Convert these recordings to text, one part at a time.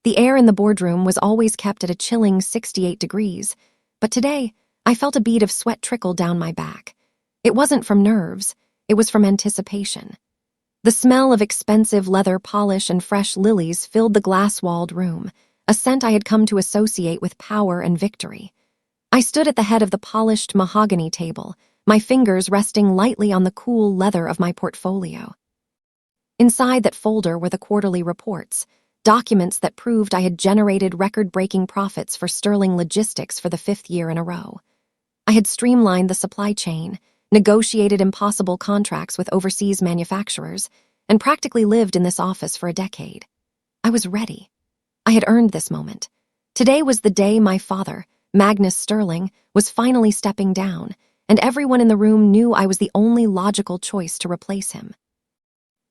The air in the boardroom was always kept at a chilling 68 degrees, but today I felt a bead of sweat trickle down my back. It wasn't from nerves, it was from anticipation. The smell of expensive leather polish and fresh lilies filled the glass-walled room, a scent I had come to associate with power and victory. I stood at the head of the polished mahogany table, my fingers resting lightly on the cool leather of my portfolio. Inside that folder were the quarterly reports, documents that proved I had generated record-breaking profits for Sterling Logistics for the 5th year in a row. I had streamlined the supply chain, negotiated impossible contracts with overseas manufacturers, and practically lived in this office for a decade. I was ready. I had earned this moment. Today was the day my father, Magnus Sterling, was finally stepping down, and everyone in the room knew I was the only logical choice to replace him.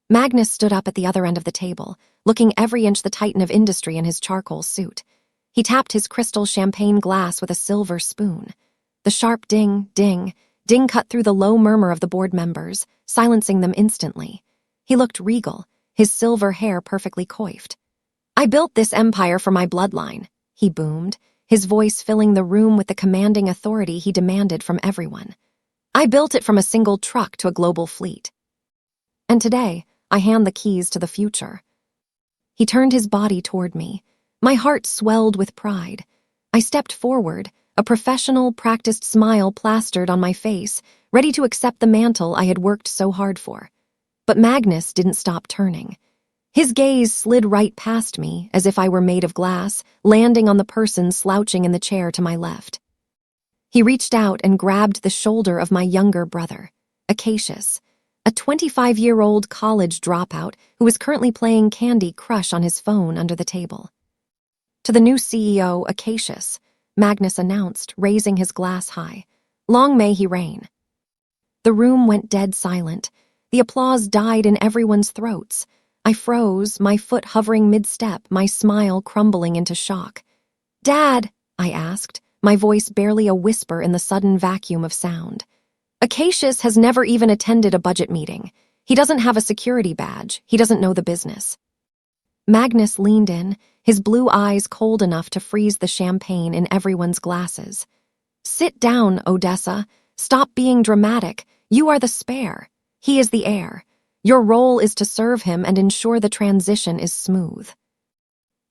Magnus stood up at the other end of the table, looking every inch the titan of industry in his charcoal suit. He tapped his crystal champagne glass with a silver spoon. The sharp ding, ding, ding cut through the low murmur of the board members, silencing them instantly. He looked regal, his silver hair perfectly coiffed. "I built this empire for my bloodline," he boomed, his voice filling the room with the commanding authority he demanded from everyone. "I built it from a single truck to a global fleet. And today, I hand the keys to the future." He turned his body toward me. My heart swelled with pride. I stepped forward, a professional, practiced smile plastered on my face, ready to accept the mantle I had worked so hard for. But Magnus didn't stop turning. His gaze slid right past me, as if I were made of glass, landing on the person slouching in the chair to my left. He reached out and grabbed the shoulder of my younger brother, Acacius, a 25-year-old college dropout who was currently playing Candy Crush on his phone under the table. "To the new CEO, Acacius," Magnus announced, raising his glass high. "Long may he reign." The room went dead silent. The applause died in everyone's throats. I froze, my foot hovering mid-step, my smile crumbling into shock. "Dad," I asked, my voice barely a whisper in the sudden vacuum of sound. "Acacius has never even attended a budget meeting. He doesn't have a security badge. He doesn't know the business." Magnus leaned in, his blue eyes cold enough to freeze the champagne in everyone's glasses. "Sit down, Odessa. Stop being dramatic. You are the spare. He is the heir. Your role is to serve him and ensure the transition is smooth."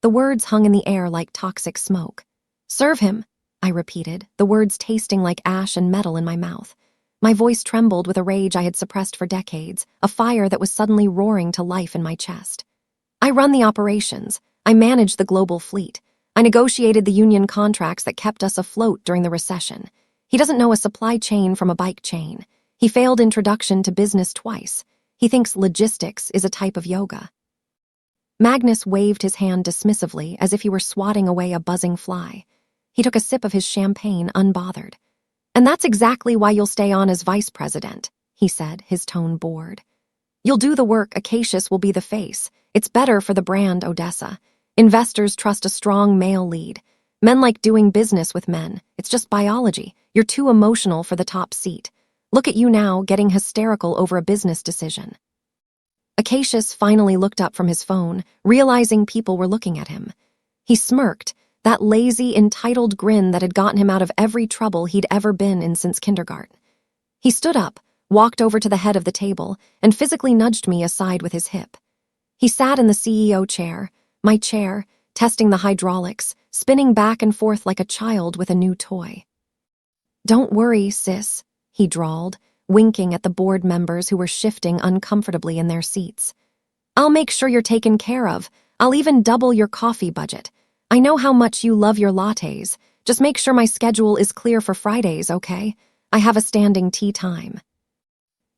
The words hung in the air like toxic smoke. "Serve him," I repeated, the words tasting like ash and metal in my mouth. My voice trembled with a rage I had suppressed for decades, a fire that was suddenly roaring to life in my chest. "I run the operations. I manage the global fleet. I negotiated the union contracts that kept us afloat during the recession. He doesn't know a supply chain from a bike chain. He failed introduction to business twice. He thinks logistics is a type of yoga." Magnus waved his hand dismissively as if he were swatting away a buzzing fly. He took a sip of his champagne unbothered. "And that's exactly why you'll stay on as vice president," he said, his tone bored. "You'll do the work, Acacius will be the face. It's better for the brand, Odessa. Investors trust a strong male lead. Men like doing business with men. It's just biology. You're too emotional for the top seat. Look at you now, getting hysterical over a business decision." Acacius finally looked up from his phone, realizing people were looking at him. He smirked, that lazy, entitled grin that had gotten him out of every trouble he'd ever been in since kindergarten. He stood up, walked over to the head of the table, and physically nudged me aside with his hip. He sat in the CEO chair, my chair, testing the hydraulics, spinning back and forth like a child with a new toy. "Don't worry, sis," he drawled, winking at the board members who were shifting uncomfortably in their seats. "I'll make sure you're taken care of. I'll even double your coffee budget. I know how much you love your lattes. Just make sure my schedule is clear for Fridays, okay? I have a standing tea time."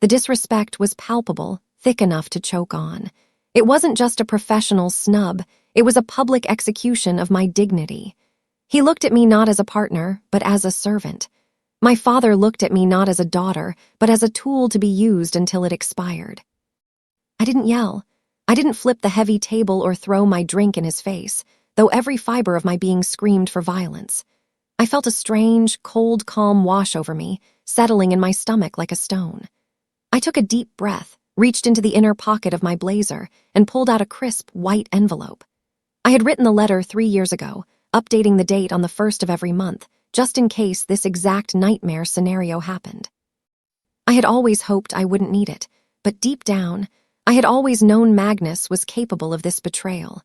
The disrespect was palpable, thick enough to choke on. It wasn't just a professional snub, it was a public execution of my dignity. He looked at me not as a partner, but as a servant. My father looked at me not as a daughter, but as a tool to be used until it expired. I didn't yell. I didn't flip the heavy table or throw my drink in his face, though every fiber of my being screamed for violence. I felt a strange, cold calm wash over me, settling in my stomach like a stone. I took a deep breath, reached into the inner pocket of my blazer, and pulled out a crisp, white envelope. I had written the letter 3 years ago, updating the date on the 1st of every month, just in case this exact nightmare scenario happened. I had always hoped I wouldn't need it, but deep down, I had always known Magnus was capable of this betrayal.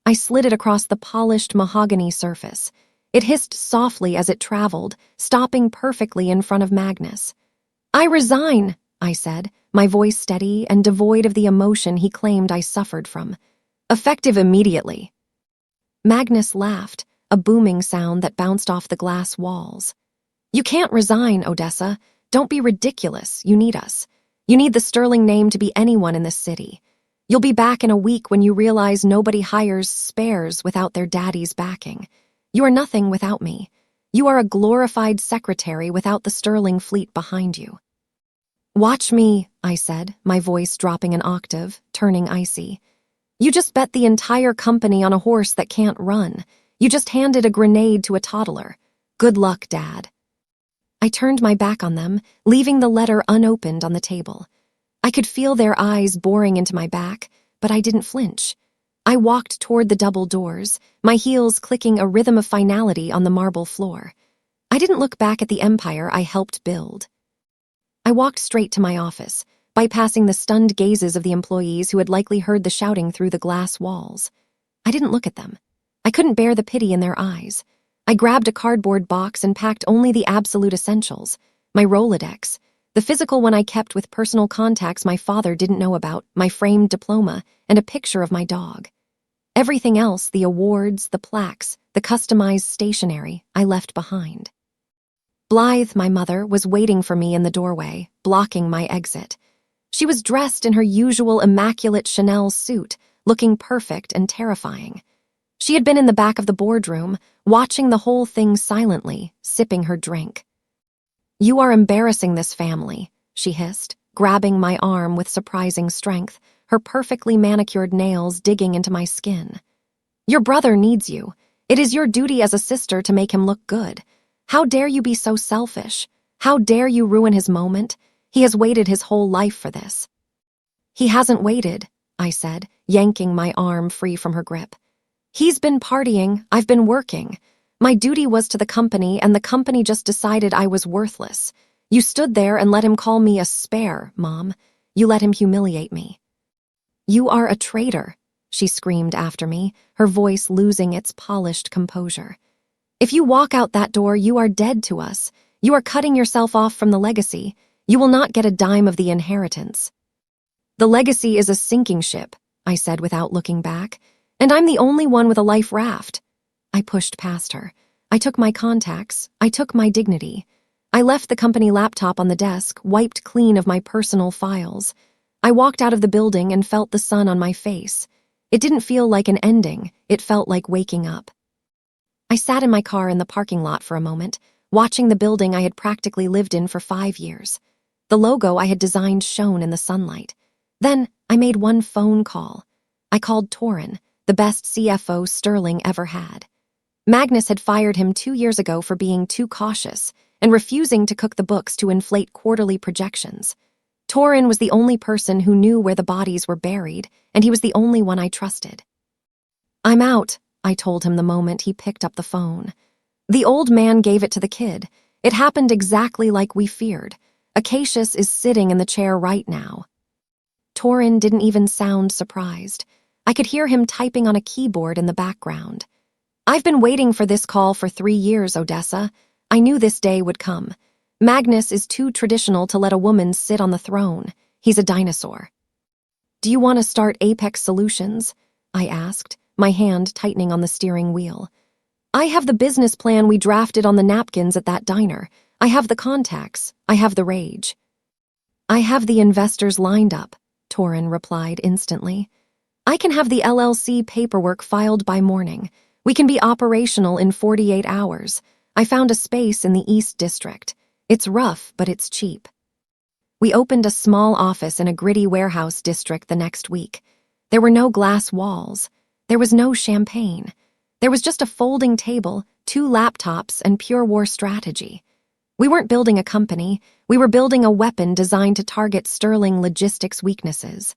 I slid it across the polished mahogany surface. It hissed softly as it traveled, stopping perfectly in front of Magnus. "I resign," I said, my voice steady and devoid of the emotion he claimed I suffered from. "Effective immediately." Magnus laughed, a booming sound that bounced off the glass walls. "You can't resign, Odessa. Don't be ridiculous. You need us. You need the Sterling name to be anyone in this city. You'll be back in a week when you realize nobody hires spares without their daddy's backing. You are nothing without me. You are a glorified secretary without the Sterling fleet behind you." "Watch me," I said, my voice dropping an octave, turning icy. "You just bet the entire company on a horse that can't run. You just handed a grenade to a toddler. Good luck, Dad." I turned my back on them, leaving the letter unopened on the table. I could feel their eyes boring into my back, but I didn't flinch. I walked toward the double doors, my heels clicking a rhythm of finality on the marble floor. I didn't look back at the empire I helped build. I walked straight to my office, bypassing the stunned gazes of the employees who had likely heard the shouting through the glass walls. I didn't look at them. I couldn't bear the pity in their eyes. I grabbed a cardboard box and packed only the absolute essentials: my Rolodex, the physical one I kept with personal contacts my father didn't know about, my framed diploma, and a picture of my dog. Everything else, the awards, the plaques, the customized stationery, I left behind. Blythe, my mother, was waiting for me in the doorway, blocking my exit. She was dressed in her usual immaculate Chanel suit, looking perfect and terrifying. She had been in the back of the boardroom, watching the whole thing silently, sipping her drink. "You are embarrassing this family," she hissed, grabbing my arm with surprising strength, her perfectly manicured nails digging into my skin. "Your brother needs you. It is your duty as a sister to make him look good. How dare you be so selfish? How dare you ruin his moment? He has waited his whole life for this." "He hasn't waited," I said, yanking my arm free from her grip. "He's been partying, I've been working. My duty was to the company, and the company just decided I was worthless. You stood there and let him call me a spare, Mom. You let him humiliate me." "You are a traitor," she screamed after me, her voice losing its polished composure. "If you walk out that door, you are dead to us. You are cutting yourself off from the legacy. You will not get a dime of the inheritance." "The legacy is a sinking ship," I said without looking back, "and I'm the only one with a life raft." I pushed past her. I took my contacts. I took my dignity. I left the company laptop on the desk, wiped clean of my personal files. I walked out of the building and felt the sun on my face. It didn't feel like an ending. It felt like waking up. I sat in my car in the parking lot for a moment, watching the building I had practically lived in for 5 years. The logo I had designed shone in the sunlight. Then I made one phone call. I called Torin, the best CFO Sterling ever had. Magnus had fired him 2 years ago for being too cautious and refusing to cook the books to inflate quarterly projections. Torin was the only person who knew where the bodies were buried, and he was the only one I trusted. "I'm out," I told him the moment he picked up the phone. "The old man gave it to the kid. It happened exactly like we feared. Acacius is sitting in the chair right now." Torin didn't even sound surprised. I could hear him typing on a keyboard in the background. "I've been waiting for this call for 3 years, Odessa. I knew this day would come. Magnus is too traditional to let a woman sit on the throne. He's a dinosaur." "Do you want to start Apex Solutions?" I asked, my hand tightening on the steering wheel. "I have the business plan we drafted on the napkins at that diner. I have the contacts. I have the rage." "I have the investors lined up," Torin replied instantly. "I can have the LLC paperwork filed by morning. We can be operational in 48 hours. I found a space in the East District. It's rough, but it's cheap." We opened a small office in a gritty warehouse district the next week. There were no glass walls. There was no champagne. There was just a folding table, 2 laptops, and pure war strategy. We weren't building a company. We were building a weapon designed to target Sterling logistics weaknesses.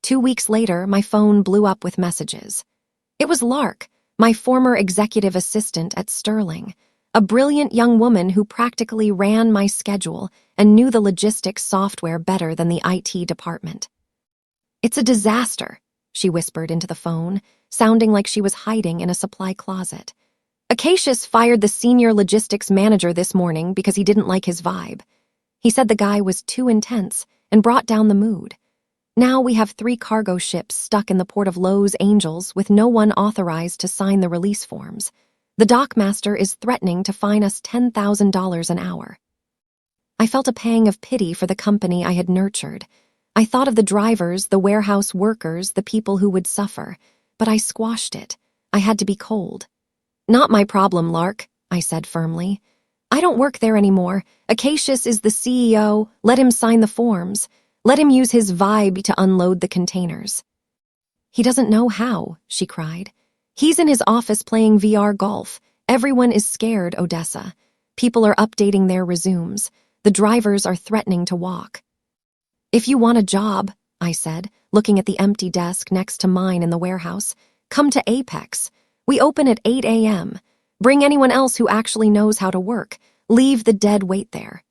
2 weeks later, my phone blew up with messages. It was Lark, my former executive assistant at Sterling, a brilliant young woman who practically ran my schedule and knew the logistics software better than the IT department. "It's a disaster," she whispered into the phone, sounding like she was hiding in a supply closet. "Acacius fired the senior logistics manager this morning because he didn't like his vibe. He said the guy was too intense and brought down the mood. Now we have 3 cargo ships stuck in the port of Los Angeles with no one authorized to sign the release forms. The dockmaster is threatening to fine us $10,000 an hour." I felt a pang of pity for the company I had nurtured. I thought of the drivers, the warehouse workers, the people who would suffer, but I squashed it. I had to be cold. "Not my problem, Lark," I said firmly. "I don't work there anymore. Acacius is the CEO. Let him sign the forms. Let him use his vibe to unload the containers." "He doesn't know how," she cried. "He's in his office playing VR golf. Everyone is scared, Odessa. People are updating their resumes. The drivers are threatening to walk." "If you want a job," I said, looking at the empty desk next to mine in the warehouse, "come to Apex. We open at 8 a.m. Bring anyone else who actually knows how to work. Leave the dead weight there."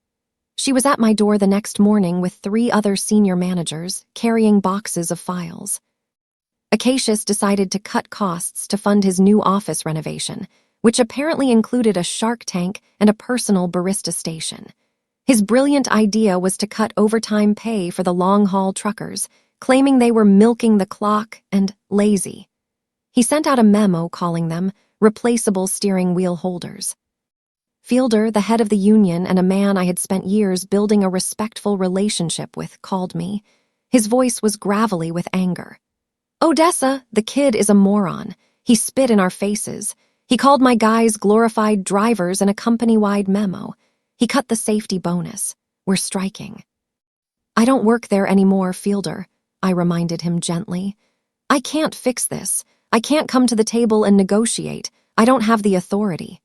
She was at my door the next morning with 3 other senior managers, carrying boxes of files. Acacius decided to cut costs to fund his new office renovation, which apparently included a Shark Tank and a personal barista station. His brilliant idea was to cut overtime pay for the long-haul truckers, claiming they were milking the clock and lazy. He sent out a memo calling them replaceable steering wheel holders. Fielder, the head of the union and a man I had spent years building a respectful relationship with, called me. His voice was gravelly with anger. "Odessa, the kid is a moron. He spit in our faces. He called my guys glorified drivers in a company-wide memo. He cut the safety bonus. We're striking." "I don't work there anymore, Fielder," I reminded him gently. "I can't fix this. I can't come to the table and negotiate. I don't have the authority."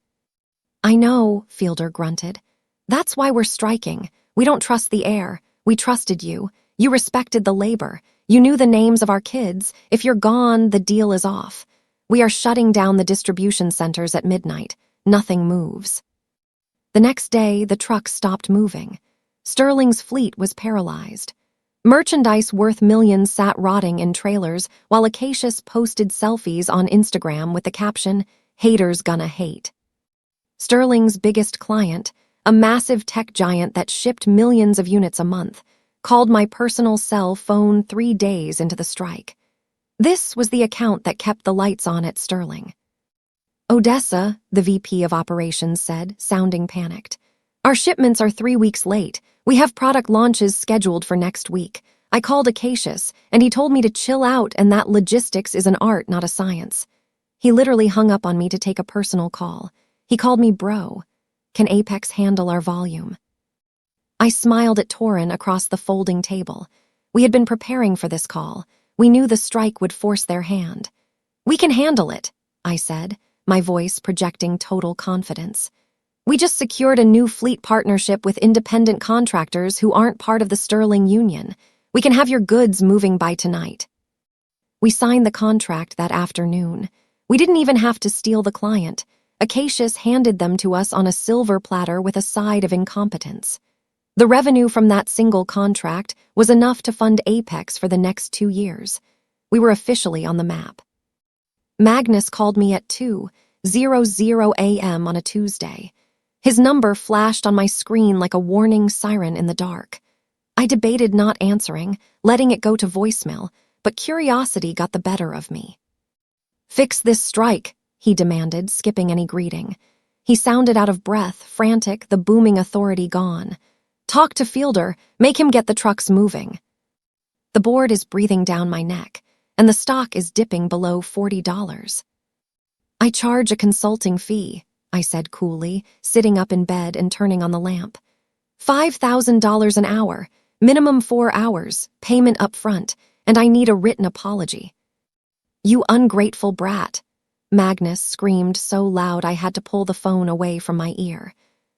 "I know," Fielder grunted. "That's why we're striking. We don't trust the Heir. We trusted you. You respected the labor. You knew the names of our kids. If you're gone, the deal is off. We are shutting down the distribution centers at midnight. Nothing moves." The next day, the trucks stopped moving. Sterling's fleet was paralyzed. Merchandise worth millions sat rotting in trailers while Acacius posted selfies on Instagram with the caption, "Haters gonna hate." Sterling's biggest client, a massive tech giant that shipped millions of units a month, called my personal cell phone 3 days into the strike. This was the account that kept the lights on at Sterling. "Odessa," the VP of operations said, sounding panicked. "Our shipments are 3 weeks late. We have product launches scheduled for next week. I called Acacius, and he told me to chill out and that logistics is an art, not a science." He literally hung up on me to take a personal call. He called me bro. "Can Apex handle our volume?" I smiled at Torin across the folding table. We had been preparing for this call. We knew the strike would force their hand. "We can handle it," I said, my voice projecting total confidence. "We just secured a new fleet partnership with independent contractors who aren't part of the Sterling Union. We can have your goods moving by tonight." We signed the contract that afternoon. We didn't even have to steal the client. Acacius handed them to us on a silver platter with a side of incompetence. The revenue from that single contract was enough to fund Apex for the next 2 years. We were officially on the map. Magnus called me at 2:00 a.m. on a Tuesday. His number flashed on my screen like a warning siren in the dark. I debated not answering, letting it go to voicemail, but curiosity got the better of me. "Fix this strike," he demanded, skipping any greeting. He sounded out of breath, frantic, the booming authority gone. "Talk to Fielder. Make him get the trucks moving." The board is breathing down my neck, and the stock is dipping below $40. "I charge a consulting fee," I said coolly, sitting up in bed and turning on the lamp. $5,000 an hour, minimum 4 hours, payment up front, and I need a written apology." "You ungrateful brat," Magnus screamed so loud I had to pull the phone away from my ear.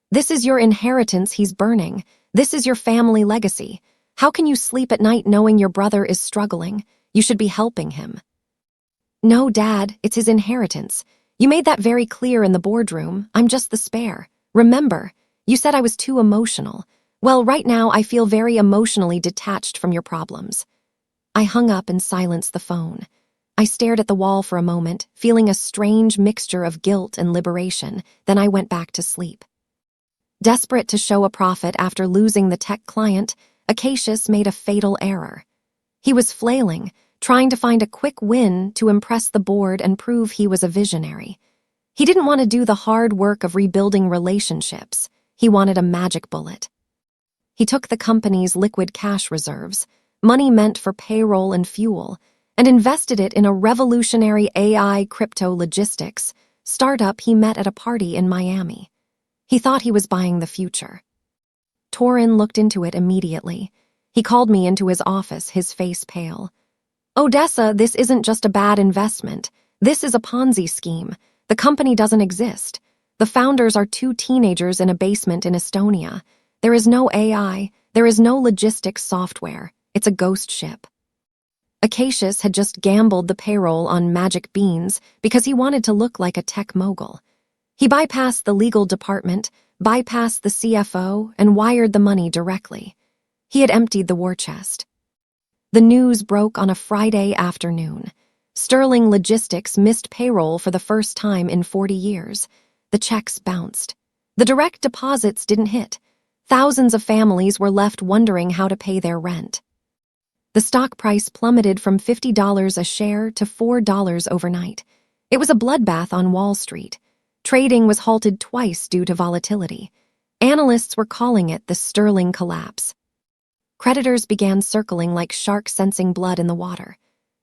"This is your inheritance he's burning. This is your family legacy. How can you sleep at night knowing your brother is struggling? You should be helping him." No, Dad, it's his inheritance. You made that very clear in the boardroom. I'm just the spare. Remember, you said I was too emotional. Well, right now I feel very emotionally detached from your problems. I hung up and silenced the phone. I stared at the wall for a moment, feeling a strange mixture of guilt and liberation. Then I went back to sleep. Desperate to show a profit after losing the tech client, Acacius made a fatal error. He was flailing, trying to find a quick win to impress the board and prove he was a visionary. He didn't want to do the hard work of rebuilding relationships. He wanted a magic bullet. He took the company's liquid cash reserves, money meant for payroll and fuel, and invested it in a revolutionary AI crypto logistics startup he met at a party in Miami. He thought he was buying the future. Torin looked into it immediately. He called me into his office, his face pale. Odessa, this isn't just a bad investment. This is a Ponzi scheme. The company doesn't exist. The founders are two teenagers in a basement in Estonia. There is no AI. There is no logistics software. It's a ghost ship. Acacius had just gambled the payroll on magic beans because he wanted to look like a tech mogul. He bypassed the legal department, bypassed the CFO, and wired the money directly. He had emptied the war chest. The news broke on a Friday afternoon. Sterling Logistics missed payroll for the first time in 40 years. The checks bounced. The direct deposits didn't hit. Thousands of families were left wondering how to pay their rent. The stock price plummeted from $50 a share to $4 overnight. It was a bloodbath on Wall Street. Trading was halted twice due to volatility. Analysts were calling it the Sterling collapse. Creditors began circling like sharks sensing blood in the water.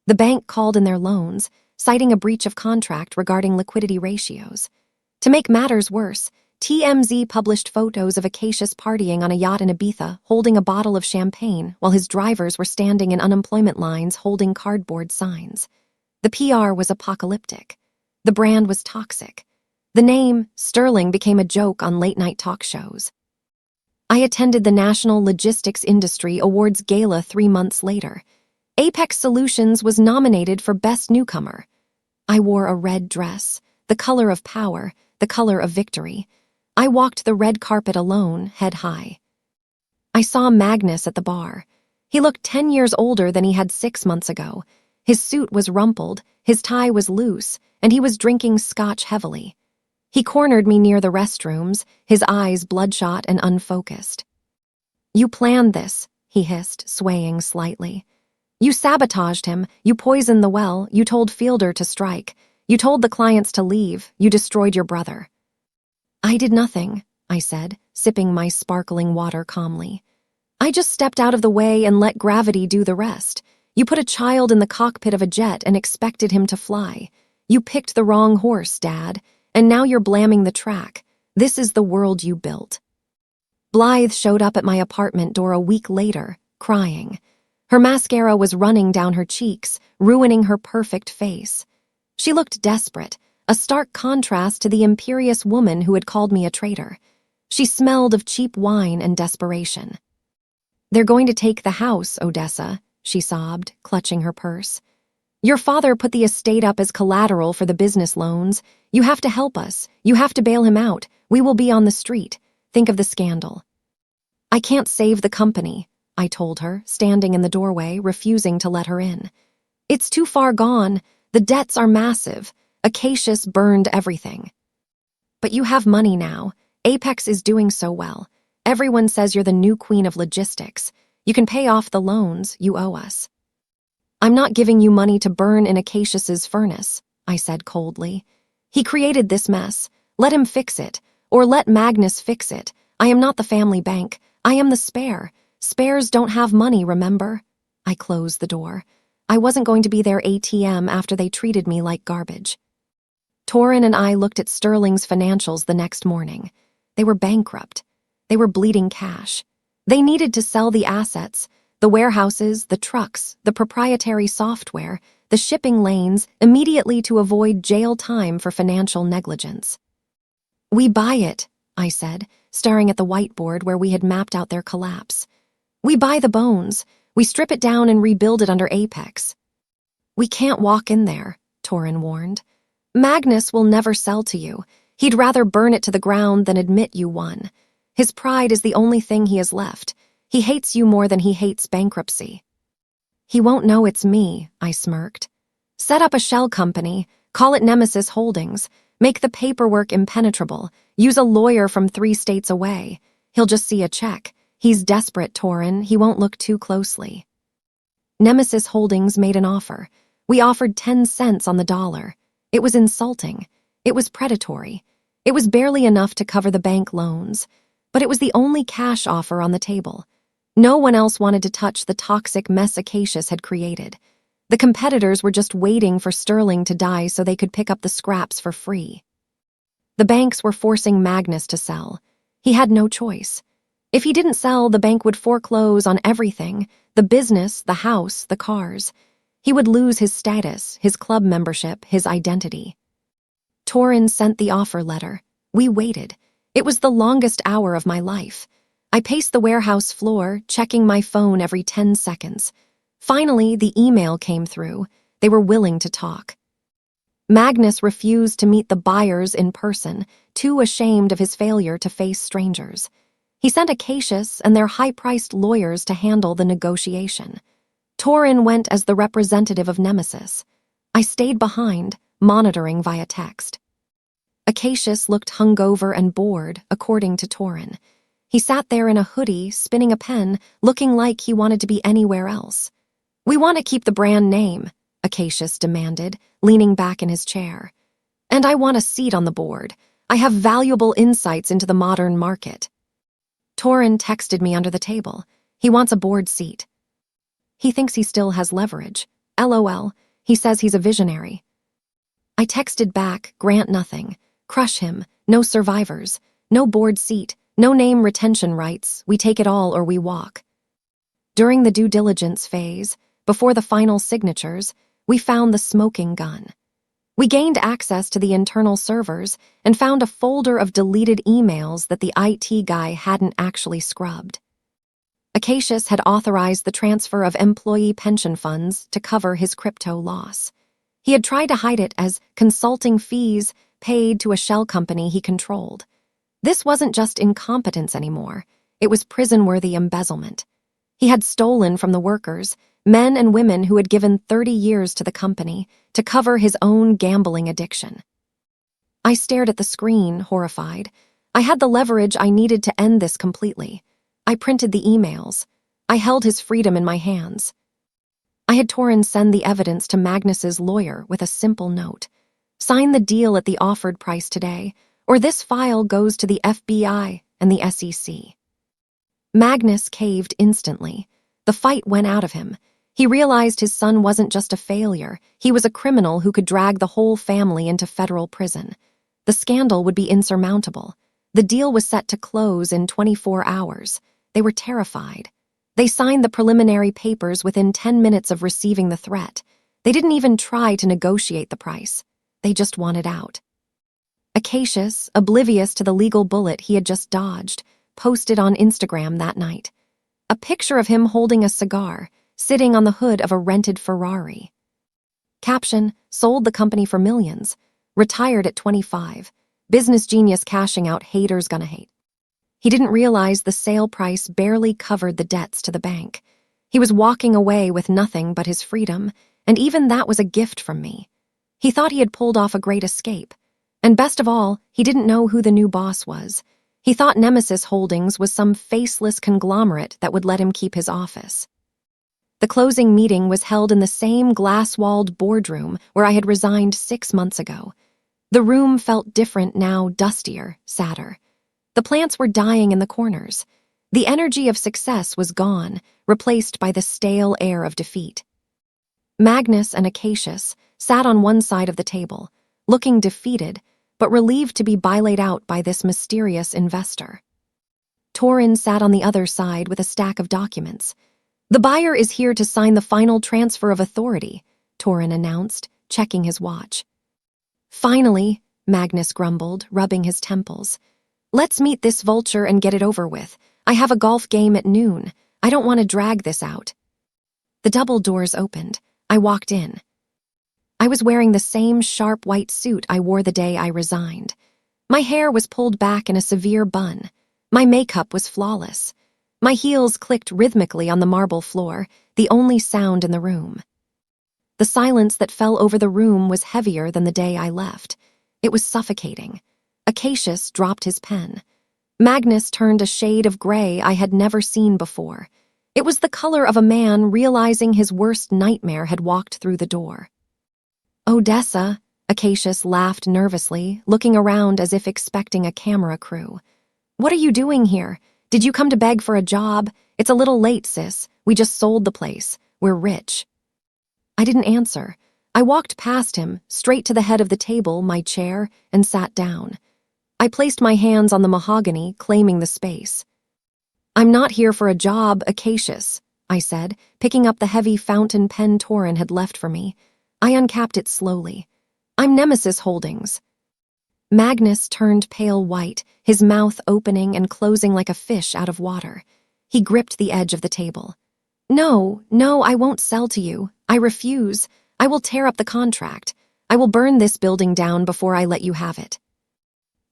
The bank called in their loans, citing a breach of contract regarding liquidity ratios. To make matters worse, TMZ published photos of Acacius partying on a yacht in Ibiza, holding a bottle of champagne, while his drivers were standing in unemployment lines holding cardboard signs. The PR was apocalyptic. The brand was toxic. The name, Sterling, became a joke on late-night talk shows. I attended the National Logistics Industry Awards Gala 3 months later. Apex Solutions was nominated for Best Newcomer. I wore a red dress, the color of power, the color of victory. I walked the red carpet alone, head high. I saw Magnus at the bar. He looked 10 years older than he had 6 months ago. His suit was rumpled, his tie was loose, and he was drinking scotch heavily. He cornered me near the restrooms, his eyes bloodshot and unfocused. You planned this, he hissed, swaying slightly. You sabotaged him, you poisoned the well, you told Fielder to strike, you told the clients to leave, you destroyed your brother. I did nothing, I said, sipping my sparkling water calmly. I just stepped out of the way and let gravity do the rest. You put a child in the cockpit of a jet and expected him to fly. You picked the wrong horse, Dad, and now you're blaming the track. This is the world you built. Blythe showed up at my apartment door a week later, crying. Her mascara was running down her cheeks, ruining her perfect face. She looked desperate, a stark contrast to the imperious woman who had called me a traitor. She smelled of cheap wine and desperation. They're going to take the house, Odessa, she sobbed, clutching her purse. Your father put the estate up as collateral for the business loans. You have to help us. You have to bail him out. We will be on the street. Think of the scandal. I can't save the company, I told her, standing in the doorway, refusing to let her in. It's too far gone. The debts are massive. Acacius burned everything. But you have money now. Apex is doing so well. Everyone says you're the new queen of logistics. You can pay off the loans you owe us. I'm not giving you money to burn in Acacius's furnace, I said coldly. He created this mess. Let him fix it, or let Magnus fix it. I am not the family bank. I am the spare. Spares don't have money, remember? I closed the door. I wasn't going to be their ATM after they treated me like garbage. Torin and I looked at Sterling's financials the next morning. They were bankrupt. They were bleeding cash. They needed to sell the assets, the warehouses, the trucks, the proprietary software, the shipping lanes, immediately to avoid jail time for financial negligence. We buy it, I said, staring at the whiteboard where we had mapped out their collapse. We buy the bones. We strip it down and rebuild it under Apex. We can't walk in there, Torin warned. Magnus will never sell to you. He'd rather burn it to the ground than admit you won. His pride is the only thing he has left. He hates you more than he hates bankruptcy. He won't know it's me, I smirked. Set up a shell company, call it Nemesis Holdings, make the paperwork impenetrable, use a lawyer from 3 states away. He'll just see a check. He's desperate, Torin. He won't look too closely. Nemesis Holdings made an offer. We offered 10 cents on the dollar. It was insulting. It was predatory. It was barely enough to cover the bank loans. But it was the only cash offer on the table. No one else wanted to touch the toxic mess Acacius had created. The competitors were just waiting for Sterling to die so they could pick up the scraps for free. The banks were forcing Magnus to sell. He had no choice. If he didn't sell, the bank would foreclose on everything, the business, the house, the cars. He would lose his status, his club membership, his identity. Torin sent the offer letter. We waited. It was the longest hour of my life. I paced the warehouse floor, checking my phone every 10 seconds. Finally, the email came through. They were willing to talk. Magnus refused to meet the buyers in person, too ashamed of his failure to face strangers. He sent Acacius and their high-priced lawyers to handle the negotiation. Torin went as the representative of Nemesis. I stayed behind, monitoring via text. Acacius looked hungover and bored, according to Torin. He sat there in a hoodie, spinning a pen, looking like he wanted to be anywhere else. We want to keep the brand name, Acacius demanded, leaning back in his chair. And I want a seat on the board. I have valuable insights into the modern market. Torin texted me under the table. He wants a board seat. He thinks he still has leverage. LOL, he says he's a visionary. I texted back, grant nothing. Crush him, no survivors, no board seat, no name retention rights, we take it all or we walk. During the due diligence phase, before the final signatures, we found the smoking gun. We gained access to the internal servers and found a folder of deleted emails that the IT guy hadn't actually scrubbed. Acacius had authorized the transfer of employee pension funds to cover his crypto loss. He had tried to hide it as consulting fees paid to a shell company he controlled. This wasn't just incompetence anymore. It was prison-worthy embezzlement. He had stolen from the workers, men and women who had given 30 years to the company, to cover his own gambling addiction. I stared at the screen, horrified. I had the leverage I needed to end this completely. I printed the emails. I held his freedom in my hands. I had Torin send the evidence to Magnus's lawyer with a simple note. Sign the deal at the offered price today, or this file goes to the FBI and the SEC. Magnus caved instantly. The fight went out of him. He realized his son wasn't just a failure. He was a criminal who could drag the whole family into federal prison. The scandal would be insurmountable. The deal was set to close in 24 hours. They were terrified. They signed the preliminary papers within 10 minutes of receiving the threat. They didn't even try to negotiate the price. They just wanted out. Acacius, oblivious to the legal bullet he had just dodged, posted on Instagram that night. A picture of him holding a cigar, sitting on the hood of a rented Ferrari. Caption, sold the company for millions. Retired at 25. Business genius cashing out, haters gonna hate. He didn't realize the sale price barely covered the debts to the bank. He was walking away with nothing but his freedom, and even that was a gift from me. He thought he had pulled off a great escape. And best of all, he didn't know who the new boss was. He thought Nemesis Holdings was some faceless conglomerate that would let him keep his office. The closing meeting was held in the same glass-walled boardroom where I had resigned 6 months ago. The room felt different now, dustier, sadder. The plants were dying in the corners. The energy of success was gone, replaced by the stale air of defeat. Magnus and Acacius sat on one side of the table, looking defeated, but relieved to be bilaid out by this mysterious investor. Torin sat on the other side with a stack of documents. The buyer is here to sign the final transfer of authority, Torin announced, checking his watch. Finally, Magnus grumbled, rubbing his temples. Let's meet this vulture and get it over with. I have a golf game at noon. I don't want to drag this out. The double doors opened. I walked in. I was wearing the same sharp white suit I wore the day I resigned. My hair was pulled back in a severe bun. My makeup was flawless. My heels clicked rhythmically on the marble floor, the only sound in the room. The silence that fell over the room was heavier than the day I left. It was suffocating. Acacius dropped his pen. Magnus turned a shade of gray I had never seen before. It was the color of a man realizing his worst nightmare had walked through the door. "Odessa," Acacius laughed nervously, looking around as if expecting a camera crew. "What are you doing here? Did you come to beg for a job? It's a little late, sis. We just sold the place. We're rich." I didn't answer. I walked past him, straight to the head of the table, my chair, and sat down. I placed my hands on the mahogany, claiming the space. "I'm not here for a job, Acacius," I said, picking up the heavy fountain pen Torin had left for me. I uncapped it slowly. "I'm Nemesis Holdings." Magnus turned pale white, his mouth opening and closing like a fish out of water. He gripped the edge of the table. No, I won't sell to you. I refuse. I will tear up the contract. I will burn this building down before I let you have it."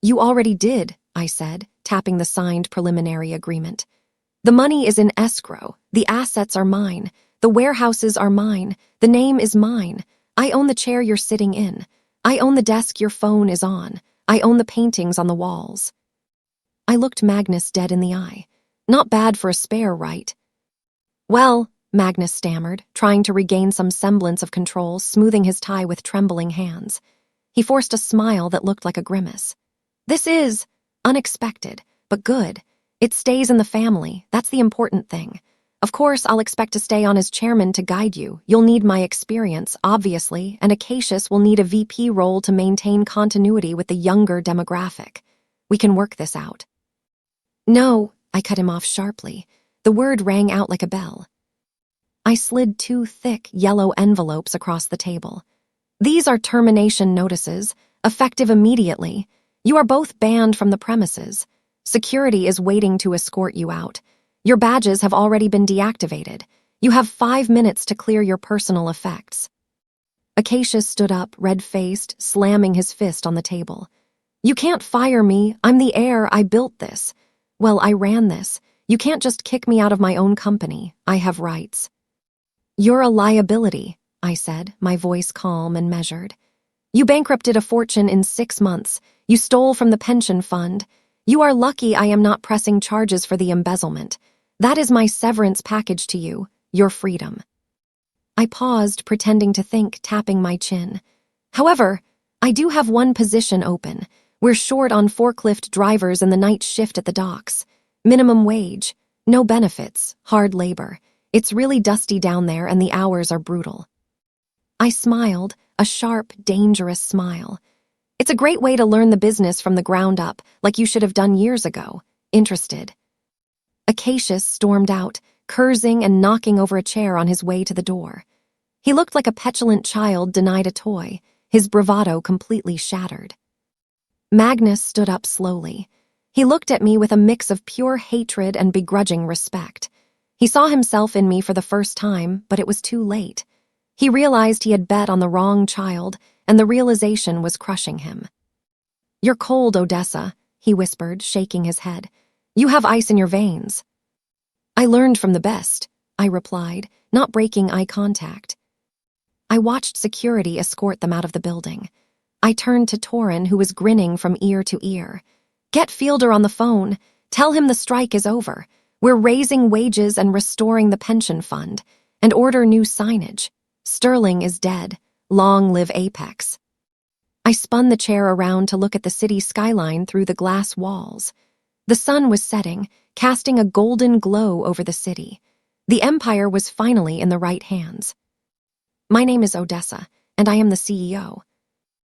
"You already did," I said, tapping the signed preliminary agreement. "The money is in escrow. The assets are mine. The warehouses are mine. The name is mine. I own the chair you're sitting in. I own the desk your phone is on. I own the paintings on the walls." I looked Magnus dead in the eye. Not bad for a spare, right? "Well," Magnus stammered, trying to regain some semblance of control, smoothing his tie with trembling hands. He forced a smile that looked like a grimace. "This is unexpected, but good. It stays in the family. That's the important thing. Of course, I'll expect to stay on as chairman to guide you. You'll need my experience, obviously, and Acacius will need a VP role to maintain continuity with the younger demographic. We can work this out." "No," I cut him off sharply. The word rang out like a bell. I slid 2 thick, yellow envelopes across the table. "These are termination notices, effective immediately. You are both banned from the premises. Security is waiting to escort you out. Your badges have already been deactivated. You have 5 minutes to clear your personal effects." Acacius stood up, red-faced, slamming his fist on the table. "You can't fire me. I'm the heir. I built this. Well, I ran this. You can't just kick me out of my own company. I have rights." "You're a liability," I said, my voice calm and measured. "You bankrupted a fortune in 6 months. You stole from the pension fund. You are lucky I am not pressing charges for the embezzlement. That is my severance package to you, your freedom." I paused, pretending to think, tapping my chin. "However, I do have one position open. We're short on forklift drivers in the night shift at the docks. Minimum wage, no benefits, hard labor. It's really dusty down there and the hours are brutal." I smiled, a sharp, dangerous smile. "It's a great way to learn the business from the ground up, like you should have done years ago. Interested?" Acacius stormed out, cursing and knocking over a chair on his way to the door. He looked like a petulant child denied a toy, his bravado completely shattered. Magnus stood up slowly. He looked at me with a mix of pure hatred and begrudging respect. He saw himself in me for the first time, but it was too late. He realized he had bet on the wrong child, and the realization was crushing him. "You're cold, Odessa," he whispered, shaking his head. "You have ice in your veins." "I learned from the best," I replied, not breaking eye contact. I watched security escort them out of the building. I turned to Torin, who was grinning from ear to ear. "Get Fielder on the phone. Tell him the strike is over. We're raising wages and restoring the pension fund. And order new signage. Sterling is dead. Long live Apex." I spun the chair around to look at the city skyline through the glass walls. The sun was setting, casting a golden glow over the city. The empire was finally in the right hands. "My name is Odessa, and I am the CEO.